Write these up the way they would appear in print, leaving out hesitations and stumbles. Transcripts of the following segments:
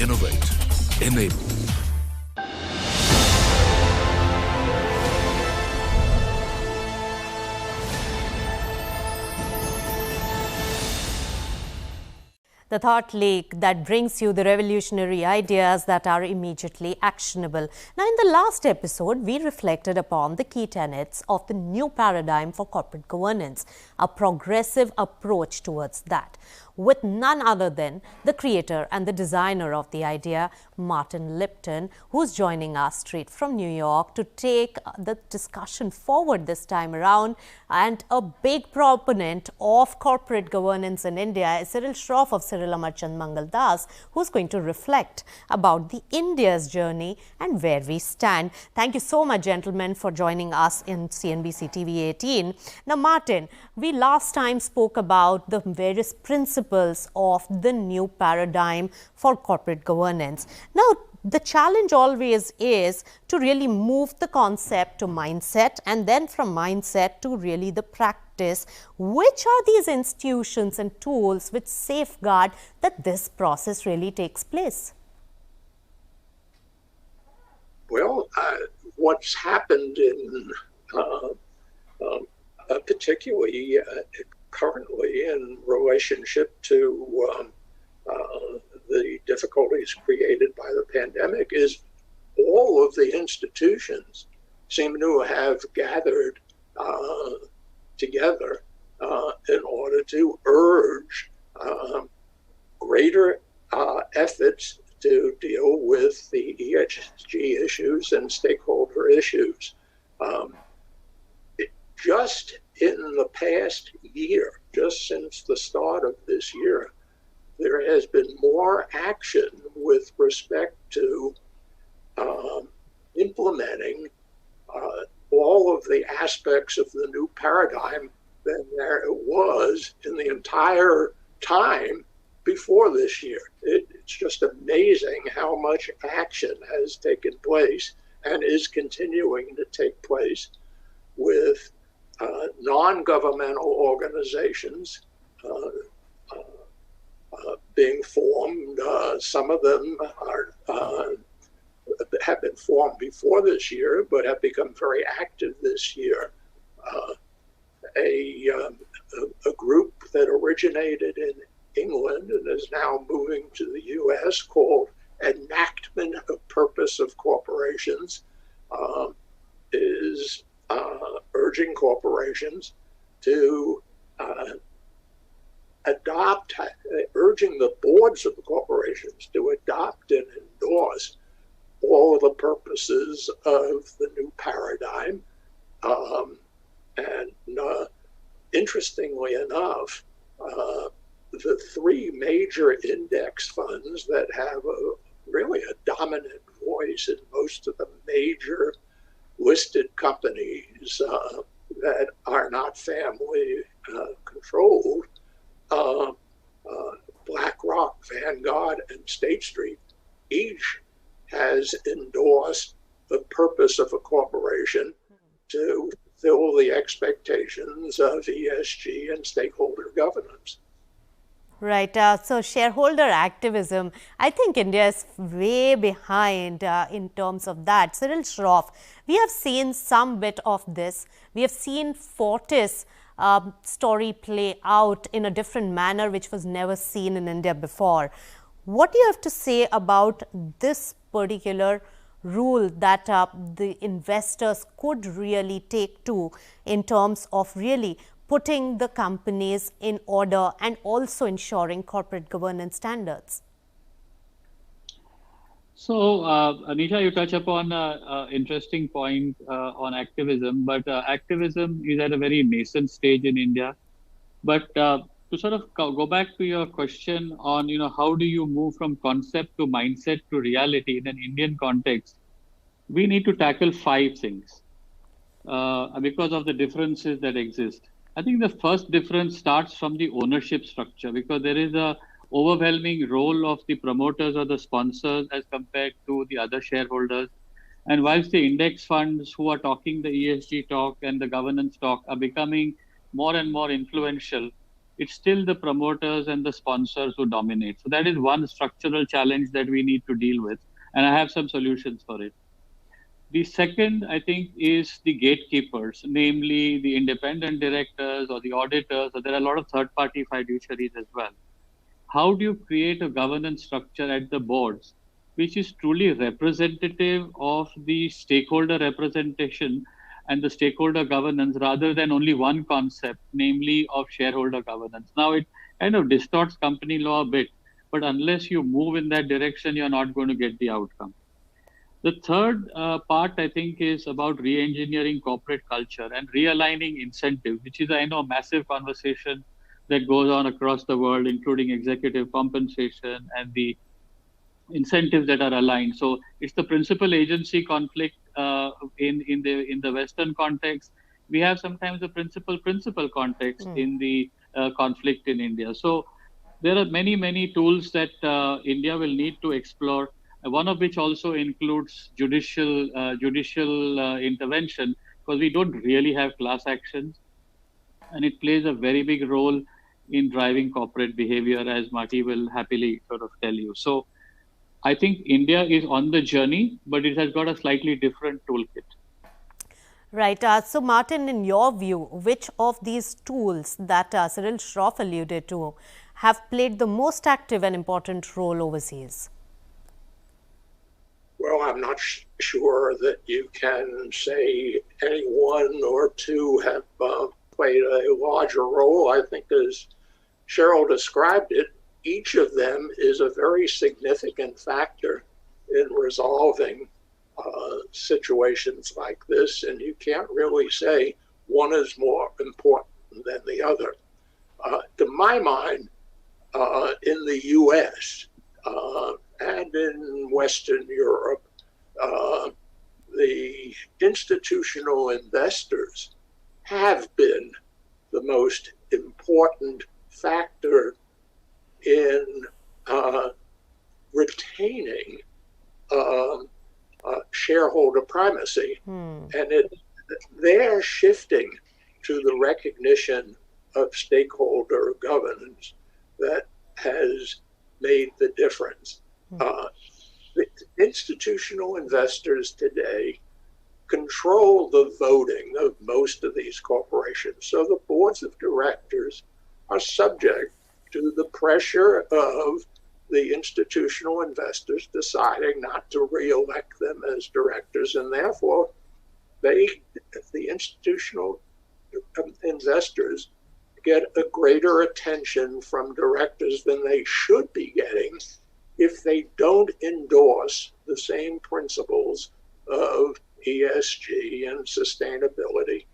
Innovate. Enable. The thought leak that brings you the revolutionary ideas that are immediately actionable. Now, in the last episode, we reflected upon the key tenets of the new paradigm for corporate governance, a progressive approach towards that, with none other than the creator and the designer of the idea, Martin Lipton, who's joining us straight from New York to take the discussion forward this time around. And a big proponent of corporate governance in India is Cyril Shroff of Cyril Amarchand Mangaldas, who's going to reflect about the India's journey and where we stand. Thank you so much, gentlemen, for joining us in CNBC TV 18. Now, Martin, we last time spoke about the various principles of the new paradigm for corporate governance. Now, the challenge always is to really move the concept to mindset, and then from mindset to really the practice. Which are these institutions and tools which safeguard that this process really takes place? Well, what's happened in particularly currently in relationship to the difficulties created by the pandemic is all of the institutions seem to have gathered together in order to urge greater efforts to deal with the ESG issues and stakeholder issues. Just in the past year, just since the start of this year, there has been more action with respect to implementing all of the aspects of the new paradigm than there was in the entire time before this year. It's just amazing how much action has taken place and is continuing to take place with non-governmental organizations being formed. Some of them have been formed before this year, but have become very active this year. A group that originated in England and is now moving to the U.S. called Enactment of Purpose of Corporations is urging corporations to adopt, urging the boards of the corporations to adopt and endorse all of the purposes of the new paradigm. Interestingly enough, the three major index funds that have really a dominant voice in most of the major listed companies that are not family controlled, BlackRock, Vanguard, and State Street, each has endorsed the purpose of a corporation to fulfill the expectations of ESG and stakeholder governance. Right. So shareholder activism, I think India is way behind in terms of that. Cyril Shroff, we have seen some bit of this. We have seen Fortis story play out in a different manner, which was never seen in India before. What do you have to say about this particular rule that the investors could really take to in terms of really putting the companies in order and also ensuring corporate governance standards? So, Nisha, you touch upon an interesting point on activism, but activism is at a very nascent stage in India. But to sort of go back to your question on, how do you move from concept to mindset to reality in an Indian context, we need to tackle 5 things because of the differences that exist. I think the first difference starts from the ownership structure, because there is a overwhelming role of the promoters or the sponsors as compared to the other shareholders. And whilst the index funds who are talking the ESG talk and the governance talk are becoming more and more influential, it's still the promoters and the sponsors who dominate. So that is one structural challenge that we need to deal with. And I have some solutions for it. The second, I think, is the gatekeepers, namely the independent directors or the auditors, or there are a lot of third-party fiduciaries as well. How do you create a governance structure at the boards which is truly representative of the stakeholder representation and the stakeholder governance rather than only one concept, namely of shareholder governance? Now, it kind of distorts company law a bit, but unless you move in that direction, you're not going to get the outcome. The third part, I think, is about re-engineering corporate culture and realigning incentives, which is, I know, a massive conversation that goes on across the world, including executive compensation and the incentives that are aligned. So it's the principal agency conflict in the Western context. We have sometimes a principal context in the conflict in India. So there are many tools that India will need to explore. One of which also includes judicial intervention, because we don't really have class actions, and it plays a very big role in driving corporate behavior, as Marty will happily sort of tell you. So I think India is on the journey, but it has got a slightly different toolkit. Right. So, Martin, in your view, which of these tools that Cyril Shroff alluded to have played the most active and important role overseas? Well, I'm not sure that you can say any one or two have played a larger role. I think, as Cheryl described it, each of them is a very significant factor in resolving situations like this, and you can't really say one is more important than the other. To my mind, in the U.S., and in Western Europe, the institutional investors have been the most important factor in retaining shareholder primacy. And they're shifting to the recognition of stakeholder governance that has made the difference. The institutional investors today control the voting of most of these corporations. So the boards of directors are subject to the pressure of the institutional investors deciding not to re-elect them as directors, and therefore the institutional investors get a greater attention from directors than they should be getting if they don't endorse the same principles of ESG and sustainability,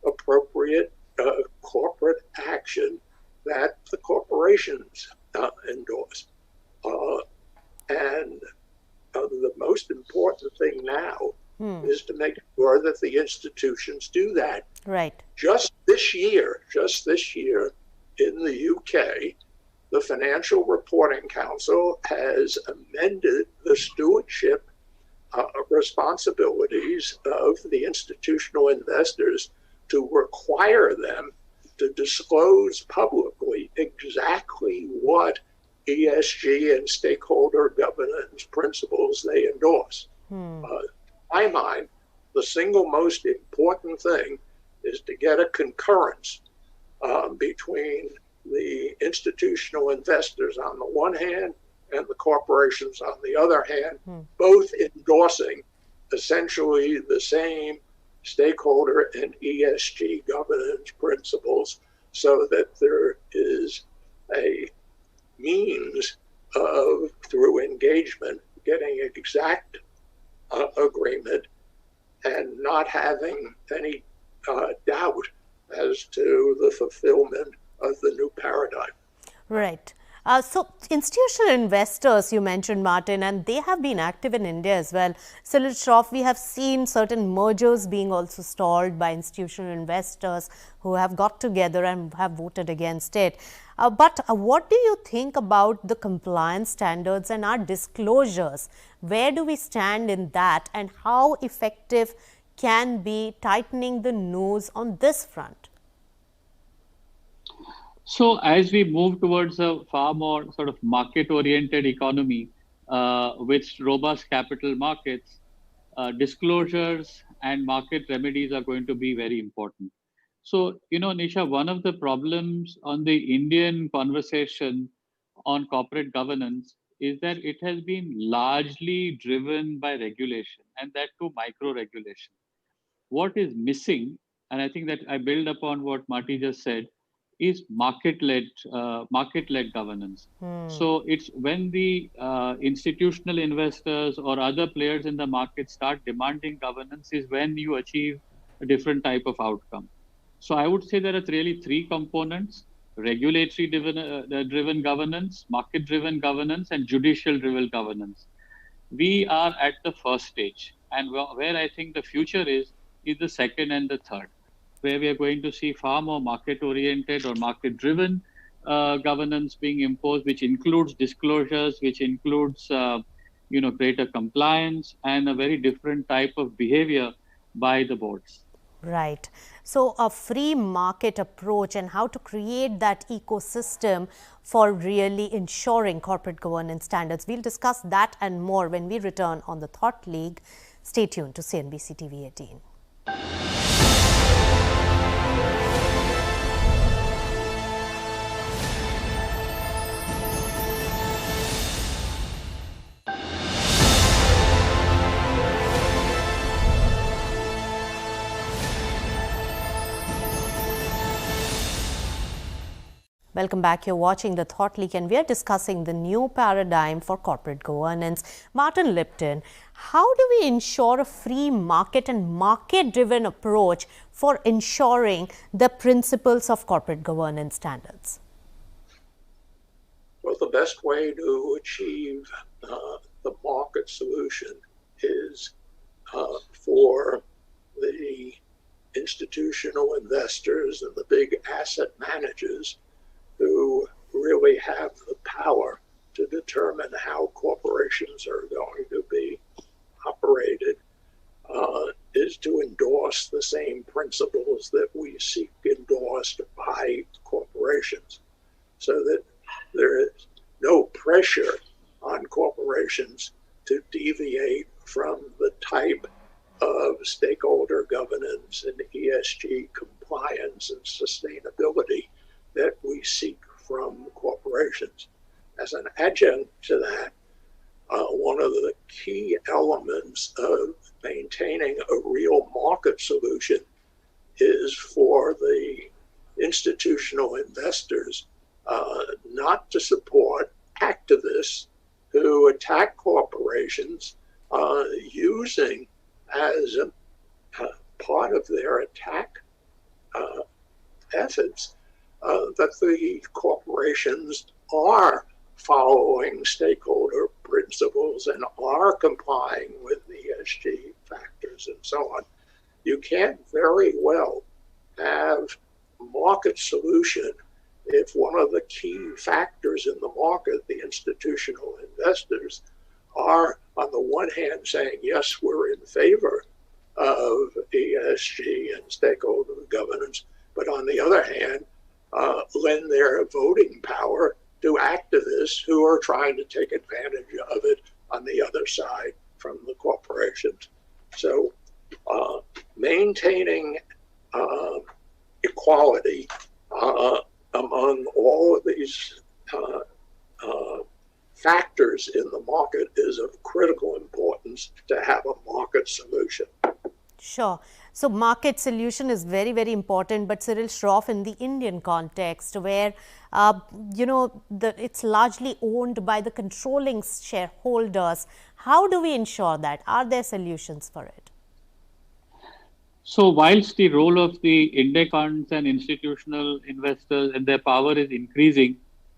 appropriate corporate action that the corporations endorse. And the most important thing now is to make sure that the institutions do that. Right. Just this year in the UK, the Financial Reporting Council has amended the stewardship responsibilities of the institutional investors to require them to disclose publicly exactly what ESG and stakeholder governance principles they endorse. In my mind, the single most important thing is to get a concurrence between the institutional investors on the one hand and the corporations on the other hand, both endorsing essentially the same stakeholder and ESG governance principles, so that there is a means of, through engagement, getting exact agreement and not having any doubt as to the fulfillment of the new paradigm. Right. So institutional investors, you mentioned, Martin, and they have been active in India as well. Cyril Shroff, we have seen certain mergers being also stalled by institutional investors who have got together and have voted against it. But what do you think about the compliance standards and our disclosures? Where do we stand in that, and how effective can be tightening the nose on this front? So as we move towards a far more sort of market-oriented economy with robust capital markets, disclosures and market remedies are going to be very important. So, Nisha, one of the problems on the Indian conversation on corporate governance is that it has been largely driven by regulation, and that too micro regulation. What is missing, and I think that I build upon what Marty just said, is market-led governance. So it's when the institutional investors or other players in the market start demanding governance is when you achieve a different type of outcome. So I would say there are really three components: regulatory driven governance, market driven governance, and judicial driven governance. We are at the first stage, and where I think the future is the second and the third, where we are going to see far more market oriented or market driven governance being imposed, which includes disclosures, which includes greater compliance and a very different type of behavior by the boards. Right. So a free market approach and how to create that ecosystem for really ensuring corporate governance standards. We'll discuss that and more when we return on the Thought League. Stay tuned to CNBC TV 18. Welcome back. You're watching the Thought Leak, and we are discussing the new paradigm for corporate governance. Martin Lipton, how do we ensure a free market and market-driven approach for ensuring the principles of corporate governance standards? Well, the best way to achieve the market solution is for the institutional investors and the big asset managers who really have the power to determine how corporations are going to be operated, is to endorse the same principles that we seek endorsed by corporations, so that there is no pressure on corporations to deviate from the type of stakeholder governance and ESG compliance and sustainability that we seek from corporations. As an adjunct to that, one of the key elements of maintaining a real market solution is for the institutional investors not to support activists who attack corporations using as a part of their attack efforts that the corporations are following stakeholder principles and are complying with ESG factors and so on. You can't very well have market solution if one of the key factors in the market, the institutional investors, are on the one hand saying, yes, we're in favor of ESG and stakeholder governance, but on the other hand, lend their voting power to activists who are trying to take advantage of it on the other side from the corporations. So maintaining equality among all of these factors in the market is of critical importance to have a market solution. Sure. So market solution is very, very important. But Cyril, Shroff, in the Indian context where, it's largely owned by the controlling shareholders, how do we ensure that? Are there solutions for it? So whilst the role of the index funds and institutional investors and their power is increasing,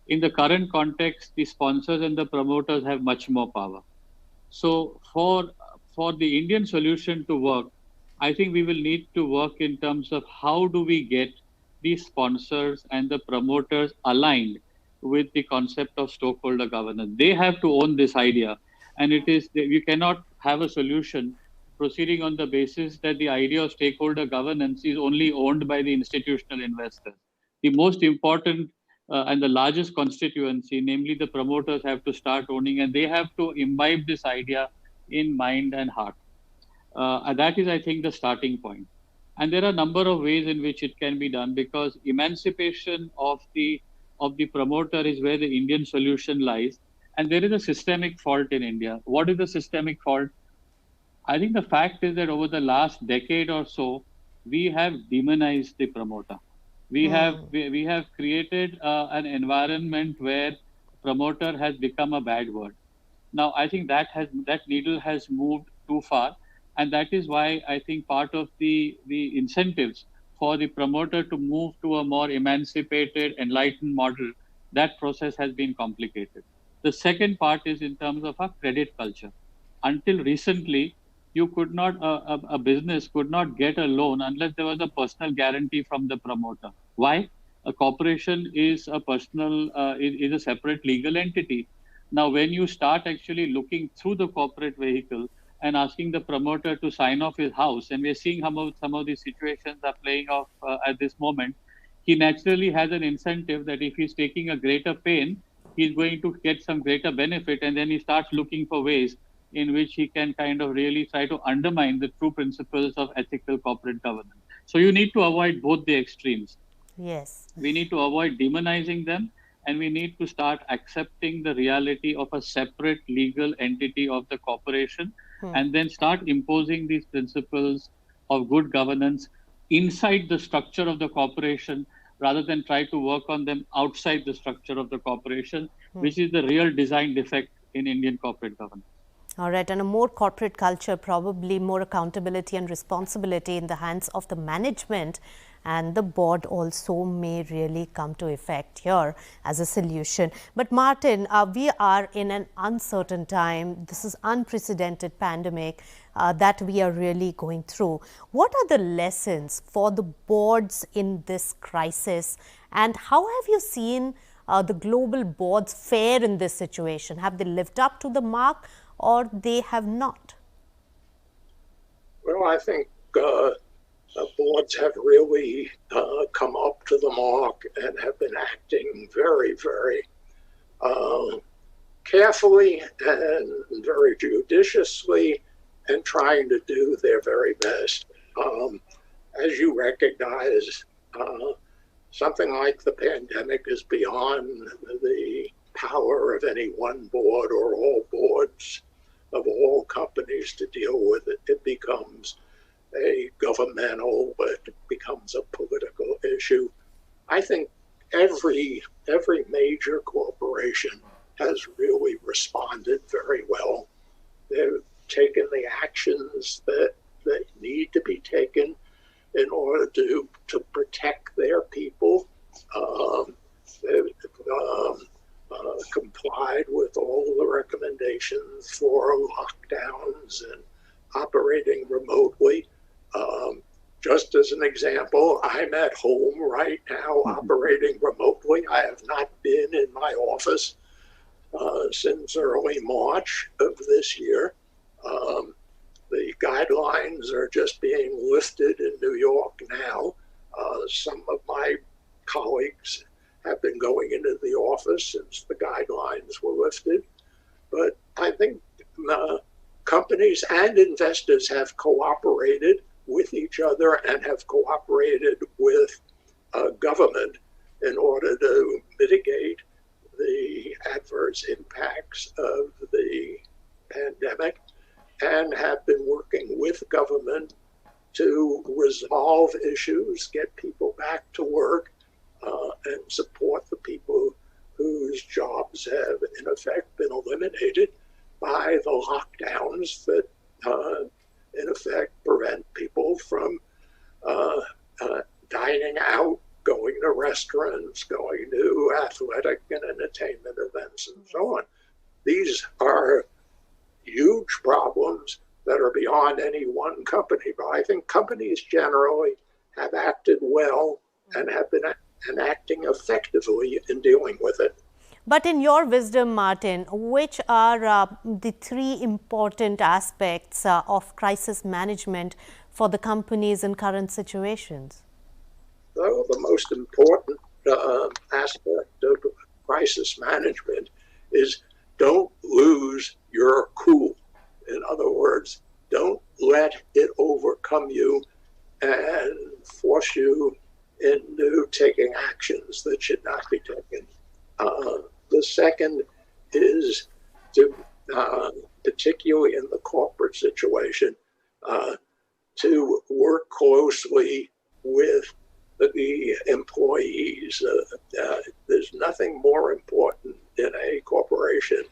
in the current context, the sponsors and the promoters have much more power. So for the Indian solution to work, I think we will need to work in terms of how do we get these sponsors and the promoters aligned with the concept of stakeholder governance. They have to own this idea, and we cannot have a solution proceeding on the basis that the idea of stakeholder governance is only owned by the institutional investors. The most important and the largest constituency, namely the promoters, have to start owning, and they have to imbibe this idea in mind and heart. And that is, I think, the starting point. And there are a number of ways in which it can be done, because emancipation of the promoter is where the Indian solution lies. And there is a systemic fault in India. What is the systemic fault? I think the fact is that over the last decade or so, we have demonized the promoter. We have created an environment where promoter has become a bad word. Now, I think that needle has moved too far, and that is why I think part of the incentives for the promoter to move to a more emancipated, enlightened model, that process has been complicated. The second part is in terms of our credit culture. Until recently, you could not a business could not get a loan unless there was a personal guarantee from the promoter. Why? A corporation is a is a separate legal entity. Now, when you start actually looking through the corporate vehicle and asking the promoter to sign off his house, and we're seeing some of these situations are playing off at this moment, he naturally has an incentive that if he's taking a greater pain, he's going to get some greater benefit, and then he starts looking for ways in which he can kind of really try to undermine the true principles of ethical corporate governance. So you need to avoid both the extremes. Yes. We need to avoid demonizing them, and we need to start accepting the reality of a separate legal entity of the corporation, and then start imposing these principles of good governance inside the structure of the corporation, rather than try to work on them outside the structure of the corporation, which is the real design defect in Indian corporate governance. All right, and a more corporate culture, probably more accountability and responsibility in the hands of the management and the board also may really come to effect here as a solution. But Martin, we are in an uncertain time. This is unprecedented pandemic that we are really going through. What are the lessons for the boards in this crisis, and how have you seen the global boards fare in this situation? Have they lived up to the mark, or they have not? Well, I think boards have really come up to the mark and have been acting very, very carefully and very judiciously, and trying to do their very best. As you recognize, something like the pandemic is beyond the power of any one board or all boards of all companies to deal with it. It becomes a governmental, but it becomes a political issue. I think every major corporation has really responded very well. They've taken the actions that need to be taken in order to protect their people. They've complied with all the recommendations for lockdowns and operating remotely. Just as an example, I'm at home right now operating remotely. I have not been in my office since early March of this year. The guidelines are just being lifted in New York now. Some of my colleagues have been going into the office since the guidelines were lifted. But I think companies and investors have cooperated with each other and have cooperated with government in order to mitigate the adverse impacts of the pandemic, and have been working with government to resolve issues, get people back to work, and support the people whose jobs have in effect been eliminated by the lockdowns that in effect prevent people from dining out, going to restaurants, going to athletic and entertainment events, and so on. These are huge problems that are beyond any one company, but I think companies generally have acted well and have been acting effectively in dealing with it. But in your wisdom, Martin, which are the three important aspects of crisis management for the companies in current situations? So the most important aspect of crisis management is don't lose your cool. In other words, don't let it overcome you and force you into taking actions that should not be taken. The second is to, particularly in the corporate situation, to work closely with the employees. There's nothing more important in a corporation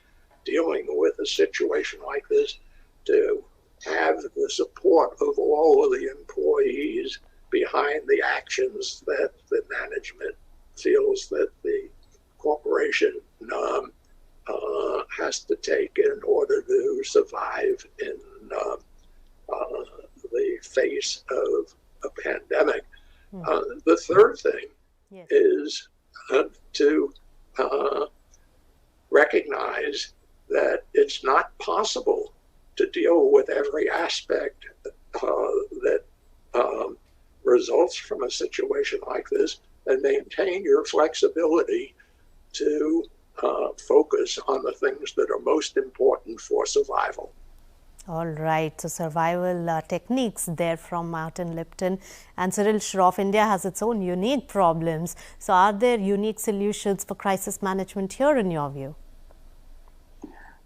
dealing with a situation like this to have the support of all of the employees behind the actions that the management feels that the corporation has to take in order to survive in the face of a pandemic. The third thing is to recognize that it's not possible to deal with every aspect that results from a situation like this and maintain your flexibility to focus on the things that are most important for survival. All right, so survival techniques there from Martin Lipton and Cyril Shroff. India has its own unique problems. So are there unique solutions for crisis management here in your view?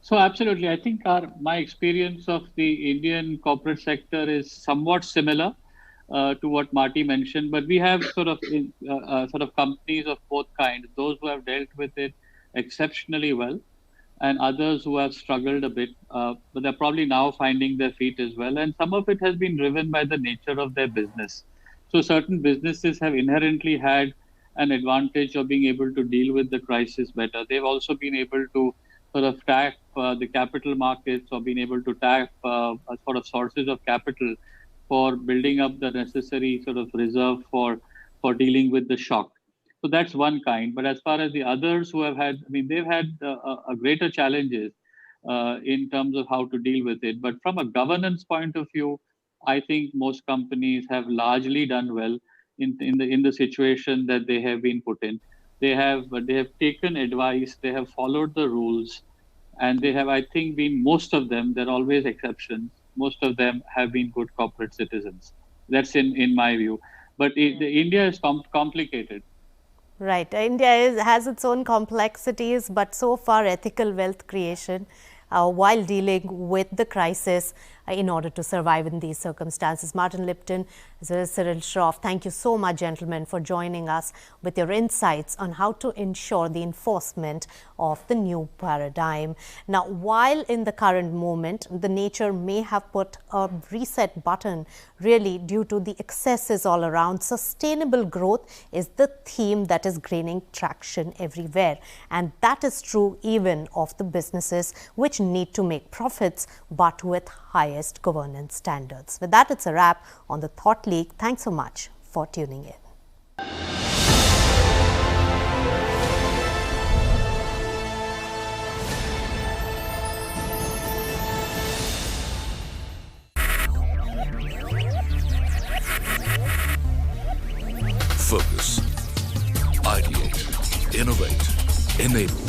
So absolutely. I think my experience of the Indian corporate sector is somewhat similar to what Marty mentioned, but we have sort of companies of both kinds, those who have dealt with it exceptionally well and others who have struggled a bit, but they're probably now finding their feet as well. And some of it has been driven by the nature of their business. So certain businesses have inherently had an advantage of being able to deal with the crisis better. They've also been able to sort of tap the capital markets or been able to tap sort of sources of capital for building up the necessary sort of reserve for dealing with the shock. So that's one kind. But as far as the others who have had, I mean, they've had a greater challenges in terms of how to deal with it. But from a governance point of view, I think most companies have largely done well in the situation that they have been put in. They have taken advice, they have followed the rules, and they have, I think, been, most of them, there are always exceptions, most of them have been good corporate citizens. That's in my view. But India is complicated. Right. India has its own complexities, but so far ethical wealth creation while dealing with the crisis in order to survive in these circumstances. Martin Lipton as well as Cyril Shroff, thank you so much, gentlemen, for joining us with your insights on how to ensure the enforcement of the new paradigm. Now, while in the current moment, the nature may have put a reset button really due to the excesses all around, sustainable growth is the theme that is gaining traction everywhere. And that is true even of the businesses which need to make profits, but with highest governance standards. With that, it's a wrap on the Thought Leak. Thanks so much for tuning in. Focus, ideate, innovate, enable.